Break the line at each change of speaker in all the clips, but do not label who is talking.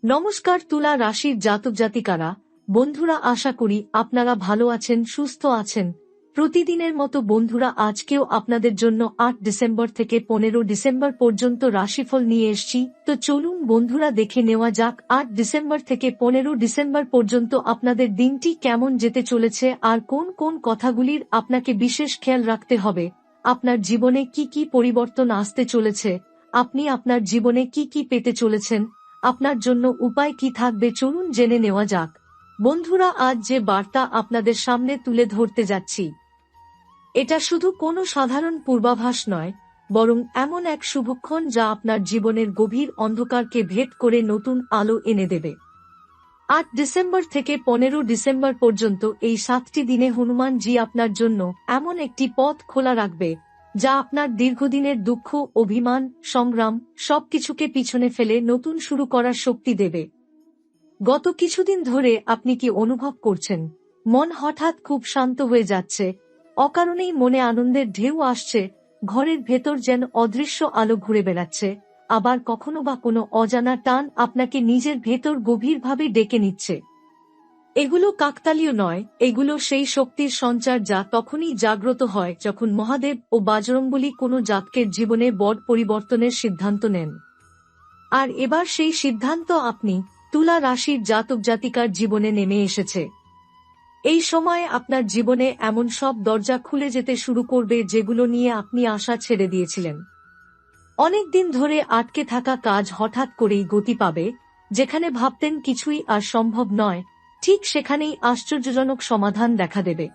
নমস্কার তুলা রাশির জাতক জাতিকারা, বন্ধুরা, আশা করি আপনারা ভালো আছেন, সুস্থ আছেন। প্রতিদিনের মতো বন্ধুরা, আজকেও আপনাদের জন্য ৮ ডিসেম্বর থেকে ১৫ ডিসেম্বর পর্যন্ত রাশিফল নিয়ে এসেছি। তো চলুন বন্ধুরা, দেখে নেওয়া যাক ৮ ডিসেম্বর থেকে ১৫ ডিসেম্বর পর্যন্ত আপনাদের দিনটি কেমন যেতে চলেছে আর কোন কোন কথাগুলির আপনাকে বিশেষ খেয়াল রাখতে হবে। আপনার জীবনে কি কি পরিবর্তন আসতে চলেছে, আপনি আপনার জীবনে কি কি পেতে চলেছেন, আপনার জন্য উপায় কি থাকবে, চলুন জেনে নেওয়া যাক। বন্ধুরা, আজ যে বার্তা আপনাদের সামনে তুলে ধরতে যাচ্ছি, এটা শুধু কোনো সাধারণ পূর্বাভাস নয়, বরং এমন এক শুভক্ষণ যা আপনার জীবনের গভীর অন্ধকারকে ভেদ করে নতুন আলো এনে দেবে। ৮ ডিসেম্বর থেকে ১৫ ডিসেম্বর পর্যন্ত এই ৭টি দিনে হনুমানজি আপনার জন্য এমন একটি পথ খোলা রাখবে যা আপনার দীর্ঘদিনের দুঃখ, অভিমান, সংগ্রাম সবকিছুকে পিছনে ফেলে নতুন শুরু করার শক্তি দেবে। গত কিছুদিন ধরে আপনি কি অনুভব করছেন, মন হঠাৎ খুব শান্ত হয়ে যাচ্ছে, অকারণেই মনে আনন্দের ঢেউ আসছে, ঘরের ভেতর যেন অদৃশ্য আলো ঘুরে বেড়াচ্ছে, আবার কখনো বা কোনো অজানা টান আপনাকে নিজের ভেতর গভীরভাবে ডেকে নিচ্ছে। এগুলো কাকতালীয় নয়, এগুলো সেই শক্তির সঞ্চার যা তখনই জাগ্রত হয় যখন মহাদেব ও বাজরংবলী কোনো জাতকের জীবনে বড় পরিবর্তনের সিদ্ধান্ত নেন। আর এবার সেই সিদ্ধান্ত আপনি, তুলা রাশির জাতক জাতিকার জীবনে নেমে এসেছে। এই সময় আপনার জীবনে এমন সব দরজা খুলে যেতে শুরু করবে যেগুলো নিয়ে আপনি আশা ছেড়ে দিয়েছিলেন। অনেকদিন ধরে আটকে থাকা কাজ হঠাৎ করেই গতি পাবে, যেখানে ভাবতেন কিছুই আর সম্ভব নয়, ঠিক সেখানেই আশ্চর্যজনক সমাধান দেখা দেবে।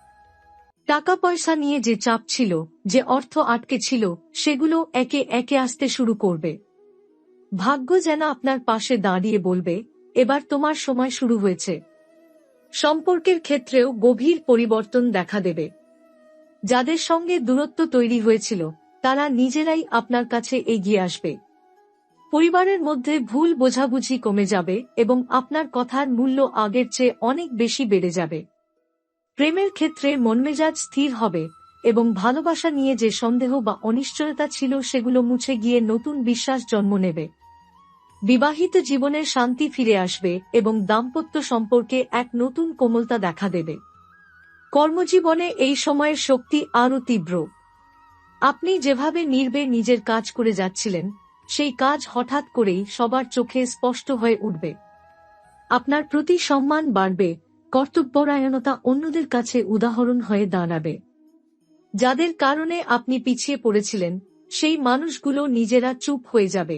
টাকা পয়সা নিয়ে যে চাপ ছিল, যে অর্থ আটকে ছিল, সেগুলো একে একে আসতে শুরু করবে। ভাগ্য যেন আপনার পাশে দাঁড়িয়ে বলবে, এবার তোমার সময় শুরু হয়েছে। সম্পর্কের ক্ষেত্রেও গভীর পরিবর্তন দেখা দেবে। যাদের সঙ্গে দূরত্ব তৈরি হয়েছিল, তারা নিজেরাই আপনার কাছে এগিয়ে আসবে। পরিবারের মধ্যে ভুল বোঝাবুঝি কমে যাবে এবং আপনার কথার মূল্য আগের চেয়ে অনেক বেশি বেড়ে যাবে। প্রেমের ক্ষেত্রে মনমেজাজ স্থির হবে এবং ভালোবাসা নিয়ে যে সন্দেহ বা অনিশ্চয়তা ছিল সেগুলো মুছে গিয়ে নতুন বিশ্বাস জন্ম নেবে। বিবাহিত জীবনের শান্তি ফিরে আসবে এবং দাম্পত্য সম্পর্কে এক নতুন কোমলতা দেখা দেবে। কর্মজীবনে এই সময়ের শক্তি আরও তীব্র। আপনি যেভাবে নির্ভয়ে নিজের কাজ করে যাচ্ছিলেন, সেই কাজ হঠাৎ করেই সবার চোখে স্পষ্ট হয়ে উঠবে। আপনার প্রতি সম্মান বাড়বে, কর্তব্যপরায়ণতা অন্যদের কাছে উদাহরণ হয়ে দাঁড়াবে। যাদের কারণে আপনি পিছিয়ে পড়েছিলেন, সেই মানুষগুলো নিজেরা চুপ হয়ে যাবে।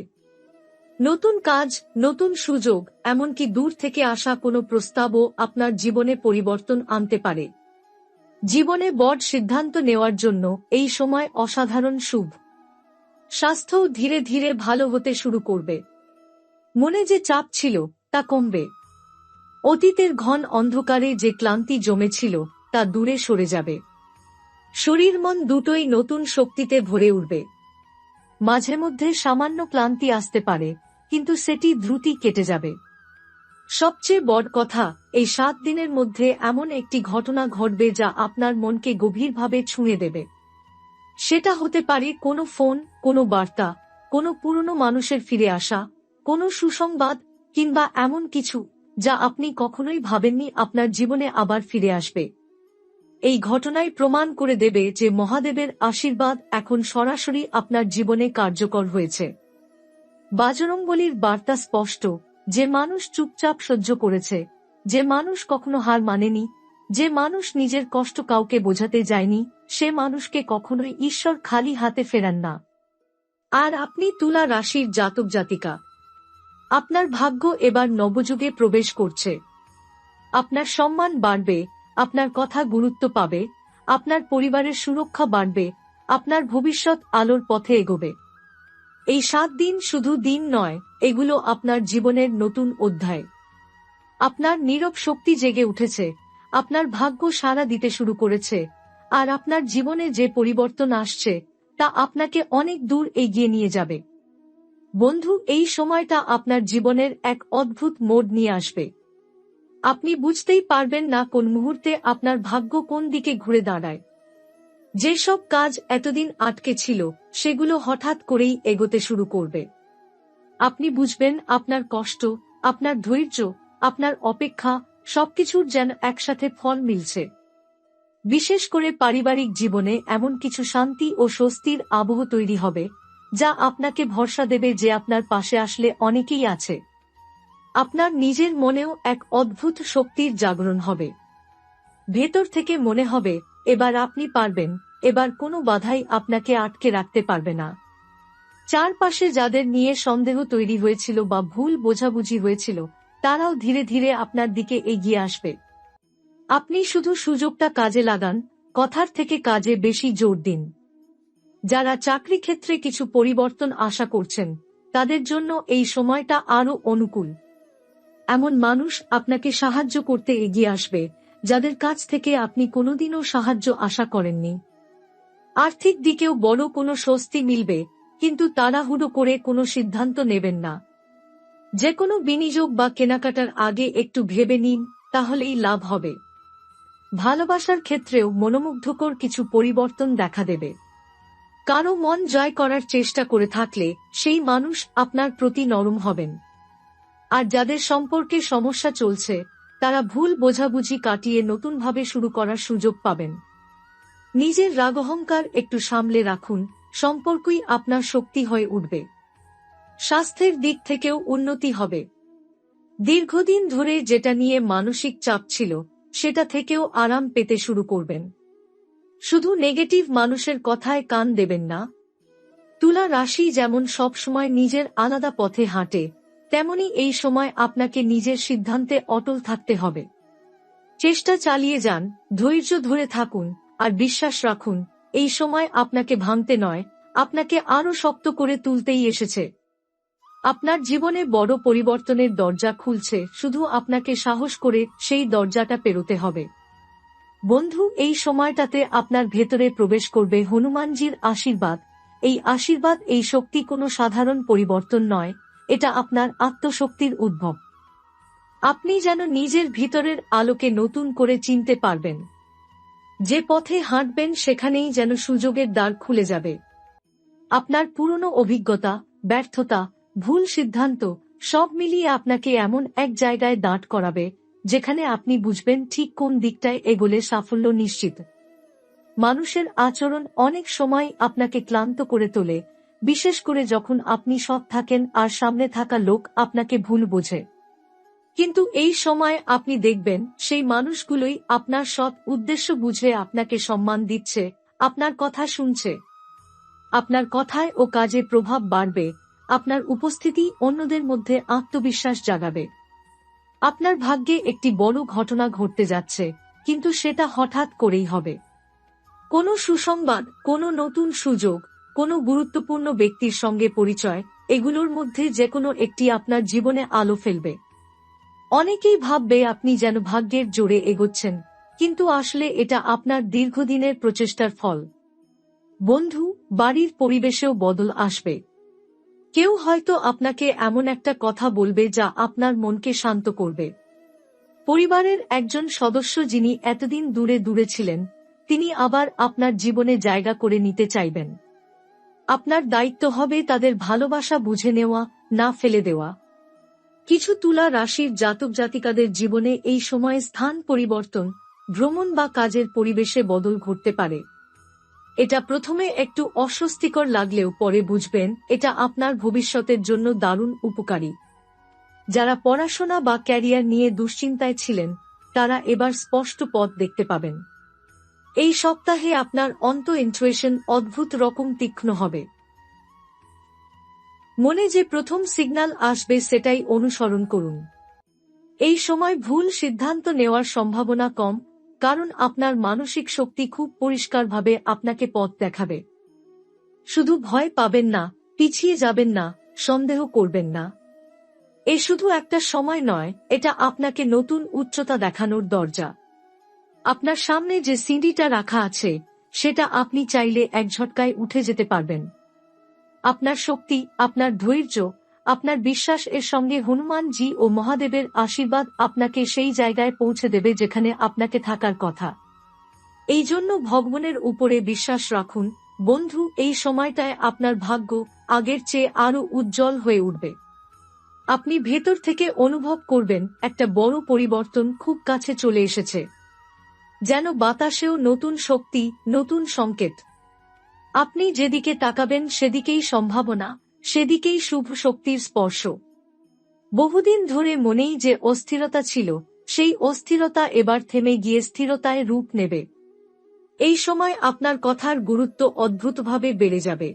নতুন কাজ, নতুন সুযোগ, এমনকি দূর থেকে আসা কোনো প্রস্তাবও আপনার জীবনে পরিবর্তন আনতে পারে। জীবনে বড় সিদ্ধান্ত নেওয়ার জন্য এই সময় অসাধারণ শুভ। স্বাস্থ্যও ধীরে ধীরে ভালো হতে শুরু করবে। মনে যে চাপ ছিল, তা কমবে। অতীতের ঘন অন্ধকারে যে ক্লান্তি জমেছিল, তা দূরে সরে যাবে। শরীর মন দুটোই নতুন শক্তিতে ভরে উঠবে। মাঝে মধ্যে সামান্য ক্লান্তি আসতে পারে, কিন্তু সেটি দ্রুতই কেটে যাবে। সবচেয়ে বড় কথা, এই ৭ দিনের মধ্যে এমন একটি ঘটনা ঘটবে যা আপনার মনকে গভীরভাবে ছুঁয়ে দেবে। সেটা হতে পারে কোনো ফোন, কোনো বার্তা, কোনো পুরনো মানুষের ফিরে আসা, কোনো সুসংবাদ, কিংবা এমন কিছু যা আপনি কখনোই ভাবেননি আপনার জীবনে আবার ফিরে আসবে। এই ঘটনাই প্রমাণ করে দেবে যে মহাদেবের আশীর্বাদ এখন সরাসরি আপনার জীবনে কার্যকর হয়েছে। বাজরংবলীর বার্তা স্পষ্ট, যে মানুষ চুপচাপ সহ্য করেছে, যে মানুষ কখনো হার মানেনি, যে মানুষ নিজের কষ্ট কাউকে বোঝাতে যায়নি, সে মানুষকে কখনোই ঈশ্বর খালি হাতে ফেরান না। আর আপনি তুলা রাশির জাতক জাতিকা, আপনার ভাগ্য এবার নবযুগে প্রবেশ করছে। আপনার সম্মান বাড়বে, আপনার কথা গুরুত্ব পাবে, আপনার পরিবারের সুরক্ষা বাড়বে, আপনার ভবিষ্যৎ আলোর পথে এগোবে। এই ৭ দিন শুধু দিন নয়, এগুলো আপনার জীবনের নতুন অধ্যায়। আপনার নীরব শক্তি জেগে উঠেছে, আপনার ভাগ্য সাড়া দিতে শুরু করেছে, আর আপনার জীবনে যে পরিবর্তন আসছে, তা আপনাকে অনেক দূর এগিয়ে নিয়ে যাবে। বন্ধু, এই সময়টা আপনার জীবনের এক অদ্ভুত মোড় নিয়ে আসবে। আপনি বুঝতেই পারবেন না কোন মুহূর্তে আপনার ভাগ্য কোন দিকে ঘুরে দাঁড়ায়। যেসব কাজ এতদিন আটকে ছিল, সেগুলো হঠাৎ করেই এগোতে শুরু করবে। আপনি বুঝবেন আপনার কষ্ট, আপনার ধৈর্য, আপনার অপেক্ষা সবকিছুর যেন একসাথে ফল মিলছে। বিশেষ করে পারিবারিক জীবনে এমন কিছু শান্তি ও স্বস্তির আবহ তৈরি হবে, যা আপনাকে ভরসা দেবে যে আপনার পাশে আসলে অনেকেই আছে। আপনার নিজের মনেও এক অদ্ভুত শক্তির জাগরণ হবে। ভেতর থেকে মনে হবে, এবার আপনি পারবেন, এবার কোনো বাধাই আপনাকে আটকে রাখতে পারবে না। চারপাশে যাদের নিয়ে সন্দেহ তৈরি হয়েছিল বা ভুল বোঝাবুঝি হয়েছিল, তারাও ধীরে ধীরে আপনার দিকে এগিয়ে আসবে। আপনি শুধু সুযোগটা কাজে লাগান, কথার থেকে কাজে বেশি জোর দিন। যারা চাকরি ক্ষেত্রে কিছু পরিবর্তন আশা করছেন, তাদের জন্য এই সময়টা আরও অনুকূল। এমন মানুষ আপনাকে সাহায্য করতে এগিয়ে আসবে, যাদের কাছ থেকে আপনি কোনোদিনও সাহায্য আশা করেননি। আর্থিক দিকেও বড় কোনো স্বস্তি মিলবে, কিন্তু তাড়াহুড়ো করে কোনো সিদ্ধান্ত নেবেন না। যে কোনো বিনিয়োগ বা কেনাকাটার আগে একটু ভেবে নিন, তাহলেই লাভ হবে। ভালোবাসার ক্ষেত্রেও মনোমুগ্ধকর কিছু পরিবর্তন দেখা দেবে। কারো মন জয় করার চেষ্টা করে থাকলে সেই মানুষ আপনার প্রতি নরম হবেন। আর যাদের সম্পর্কে সমস্যা চলছে, তারা ভুল বোঝাবুঝি কাটিয়ে নতুনভাবে শুরু করার সুযোগ পাবেন। নিজের রাগঅহংকার একটু সামলে রাখুন, সম্পর্কই আপনার শক্তি হয়ে উঠবে। স্বাস্থ্যের দিক থেকেও উন্নতি হবে। দীর্ঘদিন ধরে যেটা নিয়ে মানসিক চাপ ছিল, সেটা থেকেও আরাম পেতে শুরু করবেন। শুধু নেগেটিভ মানুষের কথায় কান দেবেন না। তুলা রাশি যেমন সবসময় নিজের আলাদা পথে হাঁটে, তেমনি এই সময় আপনাকে নিজের সিদ্ধান্তে অটল থাকতে হবে। চেষ্টা চালিয়ে যান, ধৈর্য ধরে থাকুন, আর বিশ্বাস রাখুন, এই সময় আপনাকে ভাঙতে নয়, আপনাকে আরো শক্ত করে তুলতেই এসেছে। আপনার জীবনে বড় পরিবর্তনের দরজা খুলছে, শুধু আপনাকে সাহস করে সেই দরজাটা পেরোতে হবে। বন্ধু, এই সময়টাতে আপনার ভেতরে প্রবেশ করবে হনুমানজির আশীর্বাদ। এই আশীর্বাদ, এই শক্তি কোনো সাধারণ পরিবর্তন নয়, এটা আপনার আত্মশক্তির উদ্ভব। আপনি যেন নিজের ভিতরের আলোকে নতুন করে চিনতে পারবেন। যে পথে হাঁটবেন সেখানেই যেন সুযোগের দ্বার খুলে যাবে। আপনার পুরনো অভিজ্ঞতা, ব্যর্থতা, ভুল সিদ্ধান্ত সব মিলিয়ে আপনাকে এমন এক জায়গায় দাঁড় করাবে, যেখানে আপনি বুঝবেন ঠিক কোন দিকটায় এগোলে সাফল্য নিশ্চিত। মানুষের আচরণ অনেক সময় আপনাকে ক্লান্ত করে তোলে, বিশেষ করে যখন আপনি সৎ থাকেন আর সামনে থাকা লোক আপনাকে ভুল বোঝে। কিন্তু এই সময় আপনি দেখবেন, সেই মানুষগুলোই আপনার সৎ উদ্দেশ্য বুঝে আপনাকে সম্মান দিচ্ছে, আপনার কথা শুনছে। আপনার কথায় ও কাজে প্রভাব বাড়বে, আপনার উপস্থিতি অন্যদের মধ্যে আত্মবিশ্বাস জাগাবে। আপনার ভাগ্যে একটি বড় ঘটনা ঘটতে যাচ্ছে, কিন্তু সেটা হঠাৎ করেই হবে। কোনো সুসংবাদ, কোনো নতুন সুযোগ, কোনো গুরুত্বপূর্ণ ব্যক্তির সঙ্গে পরিচয়, এগুলোর মধ্যে যে কোনো একটি আপনার জীবনে আলো ফেলবে। অনেকেই ভাববে আপনি যেন ভাগ্যের জোরে এগোচ্ছেন, কিন্তু আসলে এটা আপনার দীর্ঘদিনের প্রচেষ্টার ফল। বন্ধু, বাড়ির পরিবেশেও বদল আসবে। কেউ হয়তো আপনাকে এমন একটা কথা বলবে যা আপনার মনকে শান্ত করবে। পরিবারের একজন সদস্য যিনি এতদিন দূরে দূরে ছিলেন, তিনি আবার আপনার জীবনে জায়গা করে নিতে চাইবেন। আপনার দায়িত্ব হবে তাদের ভালোবাসা বুঝে নেওয়া, না ফেলে দেওয়া। কিছু তুলা রাশির জাতক জাতিকাদের জীবনে এই সময়ে স্থান পরিবর্তন, ভ্রমণ বা কাজের পরিবেশে বদল ঘটতে পারে। এটা প্রথমে একটু অস্বস্তিকর লাগলেও পরে বুঝবেন এটা আপনার ভবিষ্যতের জন্য দারুণ উপকারী। যারা পড়াশোনা বা ক্যারিয়ার নিয়ে দুশ্চিন্তায় ছিলেন, তারা এবার স্পষ্ট পথ দেখতে পাবেন। এই সপ্তাহে আপনার ইন্টুইশন অদ্ভুত রকম তীক্ষ্ণ হবে। মনে যে প্রথম সিগন্যাল আসবে সেটাই অনুসরণ করুন। এই সময় ভুল সিদ্ধান্ত নেওয়ার সম্ভাবনা কম, কারণ আপনার মানসিক শক্তি খুব পরিষ্কারভাবে আপনাকে পথ দেখাবে। শুধু ভয় পাবেন না, পিছিয়ে যাবেন না, সন্দেহ করবেন না। এ শুধু একটা সময় নয়, এটা আপনাকে নতুন উচ্চতা দেখানোর দরজা। আপনার সামনে যে সিঁড়িটা রাখা আছে, সেটা আপনি চাইলে এক ঝটকায় উঠে যেতে পারবেন। আপনার শক্তি, আপনার ধৈর্য, আপনার বিশ্বাস এর সঙ্গে হনুমানজি ও মহাদেবের আশীর্বাদ আপনাকে সেই জায়গায় পৌঁছে দেবে যেখানে আপনাকে থাকার কথা। এই জন্য ভগবানের উপরে বিশ্বাস রাখুন। বন্ধু, এই সময়টায় আপনার ভাগ্য আগের চেয়ে আরো উজ্জ্বল হয়ে উঠবে। আপনি ভেতর থেকে অনুভব করবেন একটা বড় পরিবর্তন খুব কাছে চলে এসেছে, যেন বাতাসেও নতুন শক্তি, নতুন সংকেত। আপনি যেদিকে তাকাবেন সেদিকেই সম্ভাবনা, সেদিকেই শুভ শক্তির স্পর্শ। বহুদিন ধরে মনেই যে অস্থিরতা ছিল, সেই অস্থিরতা এবার থেমে গিয়ে স্থিরতায় রূপ নেবে। এই সময় আপনার কথার গুরুত্ব অদ্ভুতভাবে বেড়ে যাবে।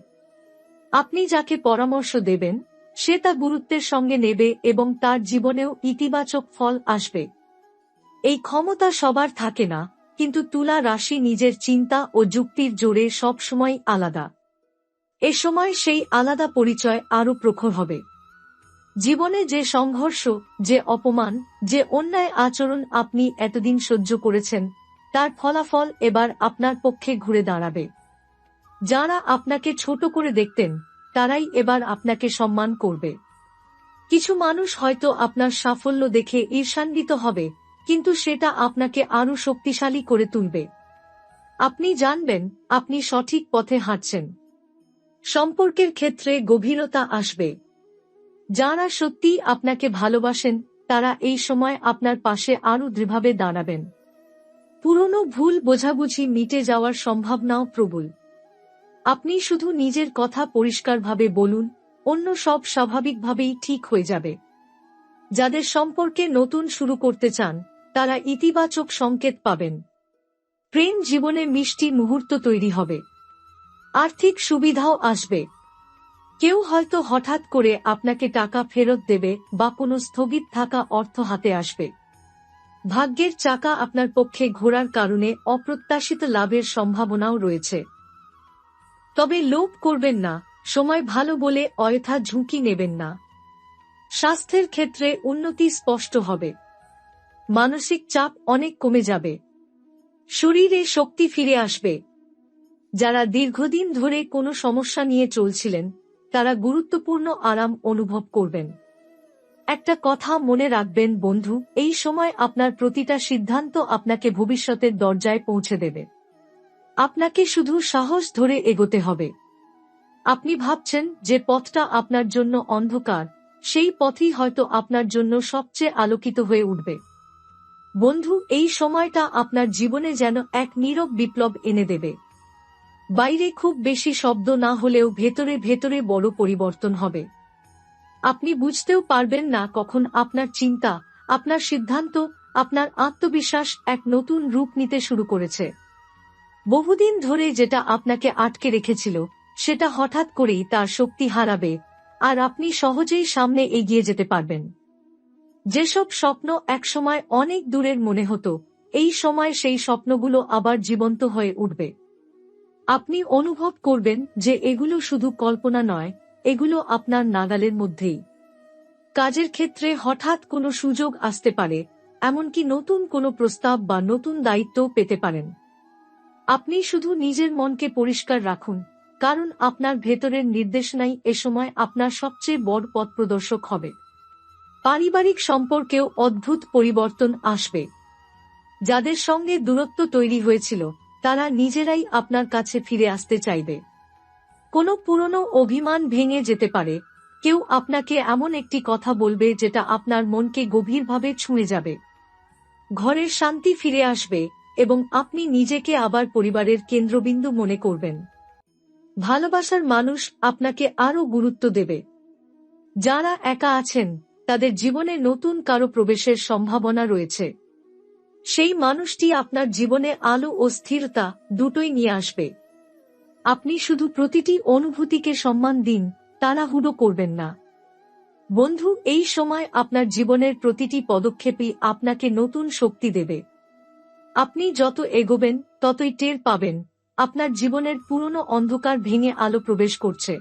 আপনি যাকে পরামর্শ দেবেন সে তা গুরুত্বের সঙ্গে নেবে এবং তার জীবনেও ইতিবাচক ফল আসবে। এই ক্ষমতা সবার থাকে না, কিন্তু তুলা রাশি নিজের চিন্তা ও যুক্তির জোরে সবসময় আলাদা। এ সময় সেই আলাদা পরিচয় আরও প্রখর হবে। জীবনে যে সংঘর্ষ, যে অপমান, যে অন্যায় আচরণ আপনি এতদিন সহ্য করেছেন, তার ফলাফল এবার আপনার পক্ষে ঘুরে দাঁড়াবে। যারা আপনাকে ছোট করে দেখতেন তারাই এবার আপনাকে সম্মান করবে। কিছু মানুষ হয়তো আপনার সাফল্য দেখে ঈর্ষান্বিত হবে, কিন্তু সেটা আপনাকে আরও শক্তিশালী করে তুলবে। আপনি জানবেন আপনি সঠিক পথে হাঁটছেন। সম্পর্কের ক্ষেত্রে গভীরতা আসবে। যারা সত্যিই আপনাকে ভালোবাসেন তারা এই সময় আপনার পাশে আরও দৃঢ়ভাবে দাঁড়াবেন। পুরনো ভুল বোঝাবুঝি মিটে যাওয়ার সম্ভাবনাও প্রবল। আপনি শুধু নিজের কথা পরিষ্কারভাবে বলুন, অন্য সব স্বাভাবিকভাবেই ঠিক হয়ে যাবে। যাদের সম্পর্কে নতুন শুরু করতে চান তারা ইতিবাচক সংকেত পাবেন। প্রেম জীবনে মিষ্টি মুহূর্ত তৈরি হবে। আর্থিক সুবিধাও আসবে। কেউ হয়তো হঠাৎ করে আপনাকে টাকা ফেরত দেবে বা কোনো স্থগিত থাকা অর্থ হাতে আসবে। ভাগ্যের চাকা আপনার পক্ষে ঘোরার কারণে অপ্রত্যাশিত লাভের সম্ভাবনাও রয়েছে। তবে লোভ করবেন না, সময় ভালো বলে অযথা ঝুঁকি নেবেন না। স্বাস্থ্যের ক্ষেত্রে উন্নতি স্পষ্ট হবে। মানসিক চাপ অনেক কমে যাবে। শরীরে শক্তি ফিরে আসবে। যারা দীর্ঘদিন ধরে কোনো সমস্যা নিয়ে চলছিলেন তারা গুরুত্বপূর্ণ আরাম অনুভব করবেন। একটা কথা মনে রাখবেন বন্ধু, এই সময় আপনার প্রতিটা সিদ্ধান্ত আপনাকে ভবিষ্যতের দরজায় পৌঁছে দেবে। আপনাকে শুধু সাহস ধরে এগোতে হবে। আপনি ভাবছেন যে পথটা আপনার জন্য অন্ধকার, সেই পথই হয়তো আপনার জন্য সবচেয়ে আলোকিত হয়ে উঠবে। বন্ধু, এই সময়টা আপনার জীবনে যেন এক নীরব বিপ্লব এনে দেবে। বাইরে খুব বেশি শব্দ না হলেও ভেতরে ভেতরে বড় পরিবর্তন হবে। আপনি বুঝতেও পারবেন না কখন আপনার চিন্তা, আপনার সিদ্ধান্ত, আপনার আত্মবিশ্বাস এক নতুন রূপ নিতে শুরু করেছে। বহুদিন ধরে যেটা আপনাকে আটকে রেখেছিল সেটা হঠাৎ করেই তার শক্তি হারাবে, আর আপনি সহজেই সামনে এগিয়ে যেতে পারবেন। যেসব স্বপ্ন একসময় অনেক দূরের মনে হতো, এই সময় সেই স্বপ্নগুলো আবার জীবন্ত হয়ে উঠবে। আপনি অনুভব করবেন যে এগুলো শুধু কল্পনা নয়, এগুলো আপনার নাগালের মধ্যেই। কাজের ক্ষেত্রে হঠাৎ কোনো সুযোগ আসতে পারে, এমনকি নতুন কোনো প্রস্তাব বা নতুন দায়িত্বও পেতে পারেন। আপনি শুধু নিজের মনকে পরিষ্কার রাখুন, কারণ আপনার ভেতরের নির্দেশনাই এ সময় আপনার সবচেয়ে বড় পথপ্রদর্শক হবে। পারিবারিক সম্পর্কেও অদ্ভুত পরিবর্তন আসবে। যাদের সঙ্গে দূরত্ব তৈরি হয়েছিল তারা নিজেরাই আপনার কাছে ফিরে আসতে চাইবে। কোনো পুরনো অভিমান ভেঙে যেতে পারে। কেউ আপনাকে এমন একটি কথা বলবে যেটা আপনার মনকে গভীরভাবে ছুঁয়ে যাবে। ঘরের শান্তি ফিরে আসবে এবং আপনি নিজেকে আবার পরিবারের কেন্দ্রবিন্দু মনে করবেন। ভালোবাসার মানুষ আপনাকে আরও গুরুত্ব দেবে। যারা একা আছেন তাদের জীবনে নতুন কারো প্রবেশের সম্ভাবনা রয়েছে। সেই মানুষটি আপনার জীবনে আলো ও স্থিরতা দুটোই নিয়ে আসবে। আপনি শুধু প্রতিটি অনুভূতিকে সম্মান দিন, তাড়াহুড়ো করবেন না। বন্ধু, এই সময় আপনার জীবনের প্রতিটি পদক্ষেপই আপনাকে নতুন শক্তি দেবে। আপনি যত এগোবেন ততই টের পাবেন আপনার জীবনের পুরনো অন্ধকার ভেঙে আলো প্রবেশ করছে।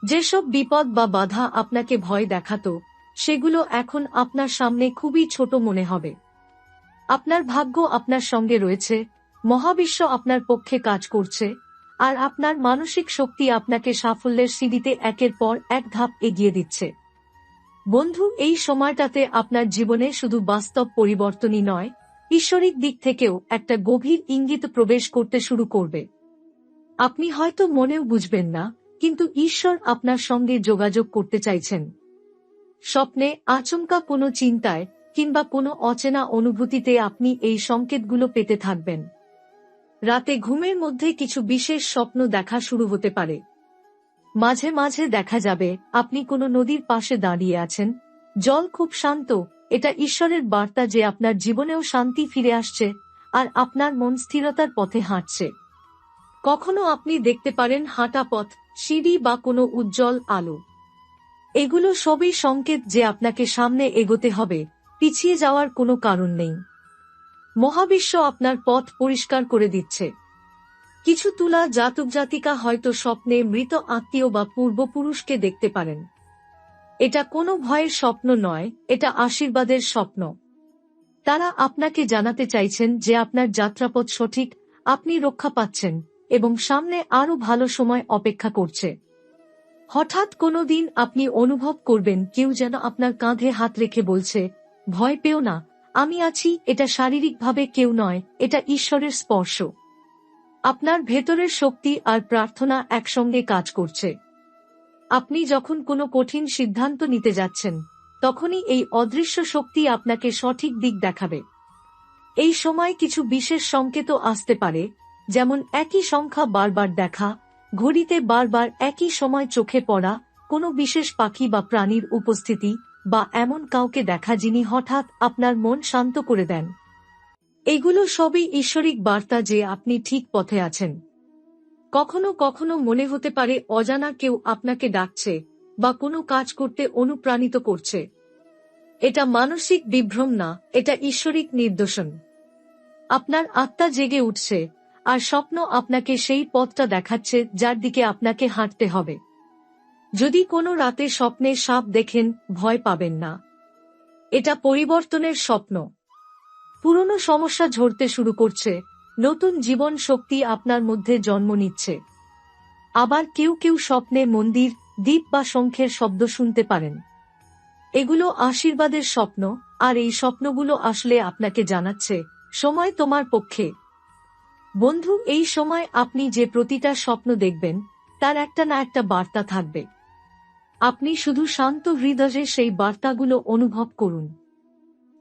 যেসব বিপদ বা বাধা আপনাকে ভয় দেখাতো সেগুলো এখন আপনার সামনে খুবই ছোট মনে হবে। আপনার ভাগ্য আপনার সঙ্গে রয়েছে, মহাবিশ্ব আপনার পক্ষে কাজ করছে, আর আপনার মানসিক শক্তি আপনাকে সাফল্যের সিঁড়িতে একের পর এক ধাপ এগিয়ে দিচ্ছে। বন্ধু, এই সময়টাতে আপনার জীবনে শুধু বাস্তব পরিবর্তনই নয়, ঈশ্বরিক দিক থেকেও একটা গভীর ইঙ্গিত প্রবেশ করতে শুরু করবে। আপনি হয়তো মনেও বুঝবেন না, কিন্তু ঈশ্বর আপনার সঙ্গে যোগাযোগ করতে চাইছেন। স্বপ্নে আচমকা কোনো চিন্তায় কিংবা কোনো অচেনা অনুভূতিতে আপনি এই সংকেতগুলো পেতে থাকবেন। রাতে ঘুমের মধ্যে কিছু বিশেষ স্বপ্ন দেখা শুরু হতে পারে। মাঝে মাঝে দেখা যাবে আপনি কোনো নদীর পাশে দাঁড়িয়ে আছেন, জল খুব শান্ত। এটা ঈশ্বরের বার্তা যে আপনার জীবনেও শান্তি ফিরে আসছে আর আপনার মন স্থিরতার পথে হাঁটছে। কখনো আপনি দেখতে পারেন হাঁটা পথ, সিঁড়ি বা কোনো উজ্জ্বল আলো। এগুলো সবই সংকেত যে আপনাকে সামনে এগোতে হবে, পিছিয়ে যাওয়ার কোনো কারণ নেই। মহাবিশ্ব আপনার পথ পরিষ্কার করে দিচ্ছে। কিছু তুলা জাতক জাতিকা হয়তো স্বপ্নে মৃত আত্মীয় বা পূর্বপুরুষকে দেখতে পারেন। এটা কোনো ভয়ের স্বপ্ন নয়, এটা আশীর্বাদের স্বপ্ন। তারা আপনাকে জানাতে চাইছেন যে আপনার যাত্রাপথ সঠিক, আপনি রক্ষা পাচ্ছেন এবং সামনে আরো ভালো সময় অপেক্ষা করছে। হঠাৎ কোনো দিন আপনি অনুভব করবেন কেউ যেন আপনার কাঁধে হাত রেখে বলছে, ভয় পেও না, আমি আছি। এটা শারীরিকভাবে কেউ নয়, এটা ঈশ্বরের স্পর্শ। আপনার ভেতরের শক্তি আর প্রার্থনা একসঙ্গে কাজ করছে। আপনি যখন কোনো কঠিন সিদ্ধান্ত নিতে যাচ্ছেন, তখনই এই অদৃশ্য শক্তি আপনাকে সঠিক দিক দেখাবে। এই সময় কিছু বিশেষ সংকেতও আসতে পারে, যেমন একই সংখ্যা বারবার দেখা, ঘড়িতে বারবার একই সময় চোখে পড়া, কোনো বিশেষ পাখি বা প্রাণীর উপস্থিতি, বা এমন কাউকে দেখা যিনি হঠাৎ আপনার মন শান্ত করে দেন। এগুলো সবই ঈশ্বরিক বার্তা যে আপনি ঠিক পথে আছেন। কখনো কখনো মনে হতে পারে অজানা কেউ আপনাকে ডাকছে বা কোনো কাজ করতে অনুপ্রাণিত করছে। এটা মানসিক বিভ্রম না, এটা ঈশ্বরিক নির্দেশন। আপনার আত্মা জেগে উঠছে আর স্বপ্ন আপনাকে সেই পথটা দেখাচ্ছে যার দিকে আপনাকে হাঁটতে হবে। যদি কোনো রাতে স্বপ্নে সাপ দেখেন, ভয় পাবেন না। এটা পরিবর্তনের স্বপ্ন। পুরনো সমস্যা ঝরতে শুরু করছে, নতুন জীবন শক্তি আপনার মধ্যে জন্ম নিচ্ছে। আবার কেউ কেউ স্বপ্নে মন্দির, দ্বীপ বা শঙ্খের শব্দ শুনতে পারেন। এগুলো আশীর্বাদের স্বপ্ন, আর এই স্বপ্নগুলো আসলে আপনাকে জানাচ্ছে সময় তোমার পক্ষে। বন্ধু, এই সময় আপনি যে প্রতিটা স্বপ্ন দেখবেন তার একটা না একটা বার্তা থাকবে। আপনি শুধু শান্ত হৃদয়ে সেই বার্তাগুলো অনুভব করুন।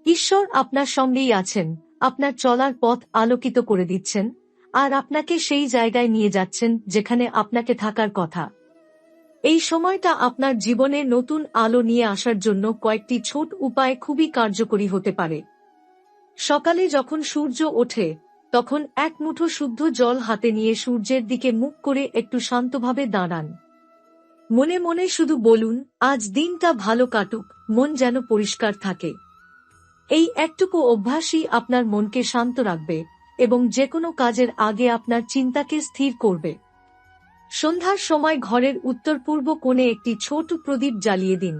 ঈশ্বর আপনার সঙ্গেই আছেন, আপনার চলার পথ আলোকিত করে দিচ্ছেন আর আপনাকে সেই জায়গায় নিয়ে যাচ্ছেন যেখানে আপনাকে থাকার কথা। এই সময়টা আপনার জীবনে নতুন আলো নিয়ে আসার জন্য কয়েকটি ছোট উপায় খুবই কার্যকরী হতে পারে। সকালে যখন সূর্য ওঠে, তখন এক মুঠো শুদ্ধ জল হাতে নিয়ে সূর্যের দিকে মুখ করে একটু শান্তভাবে দাঁড়ান। মনে মনে শুধু বলুন, আজ দিনটা ভালো কাটুক, মন যেন পরিষ্কার থাকে। এই একটুকু অভ্যাসই আপনার মনকে শান্ত রাখবে এবং যেকোনো কাজের আগে আপনার চিন্তাকে স্থির করবে। সন্ধ্যার সময় ঘরের উত্তর পূর্ব কোণে একটি ছোট প্রদীপ জ্বালিয়ে দিন।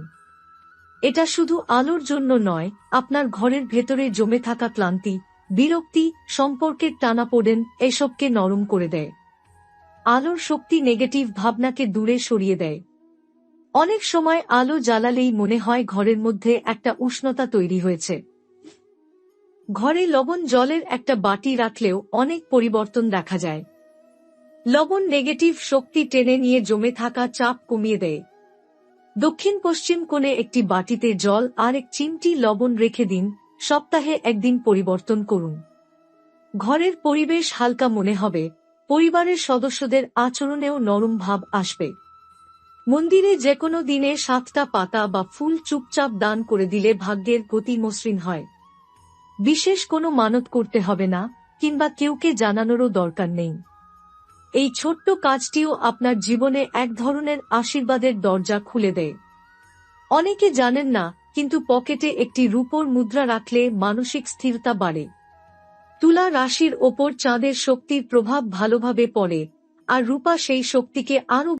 এটা শুধু আলোর জন্য নয়, আপনার ঘরের ভেতরে জমে থাকা ক্লান্তি, বিরক্তি, সম্পর্কের টানাপোড়েন এসবকে নরম করে দেয়। আলোর শক্তি নেগেটিভ ভাবনাকে দূরে সরিয়ে দেয়। অনেক সময় আলো জ্বালালেই মনে হয় ঘরের মধ্যে একটা উষ্ণতা তৈরি হয়েছে। ঘরে লবণ জলের একটা বাটি রাখলেও অনেক পরিবর্তন দেখা যায়। লবণ নেগেটিভ শক্তি টেনে নিয়ে জমে থাকা চাপ কমিয়ে দেয়। দক্ষিণ পশ্চিম কোণে একটি বাটিতে জল আর এক চিমটি লবণ রেখে দিন। সপ্তাহে একদিন পরিবর্তন করুন। ঘরের পরিবেশ হালকা মনে হবে, পরিবারের সদস্যদের আচরণেও নরম ভাব আসবে। মন্দিরে যেকোনো দিনে 7টা পাতা বা ফুল চুপচাপ দান করে দিলে ভাগ্যের গতি মসৃণ হয়। বিশেষ কোনো মানত করতে হবে না, কিংবা কেউকে জানানোরও দরকার নেই। এই ছোট্ট কাজটিও আপনার জীবনে এক ধরনের আশীর্বাদের দরজা খুলে দেয়। অনেকে জানেন না, কিন্তু পকেটে একটি রূপোর মুদ্রা রাখলে মানসিক স্থিরতা বাড়ে। তুলা রাশির ওপর চাঁদের শক্তির প্রভাব ভালোভাবে পড়ে, আর রূপা সেই শক্তিকে আরও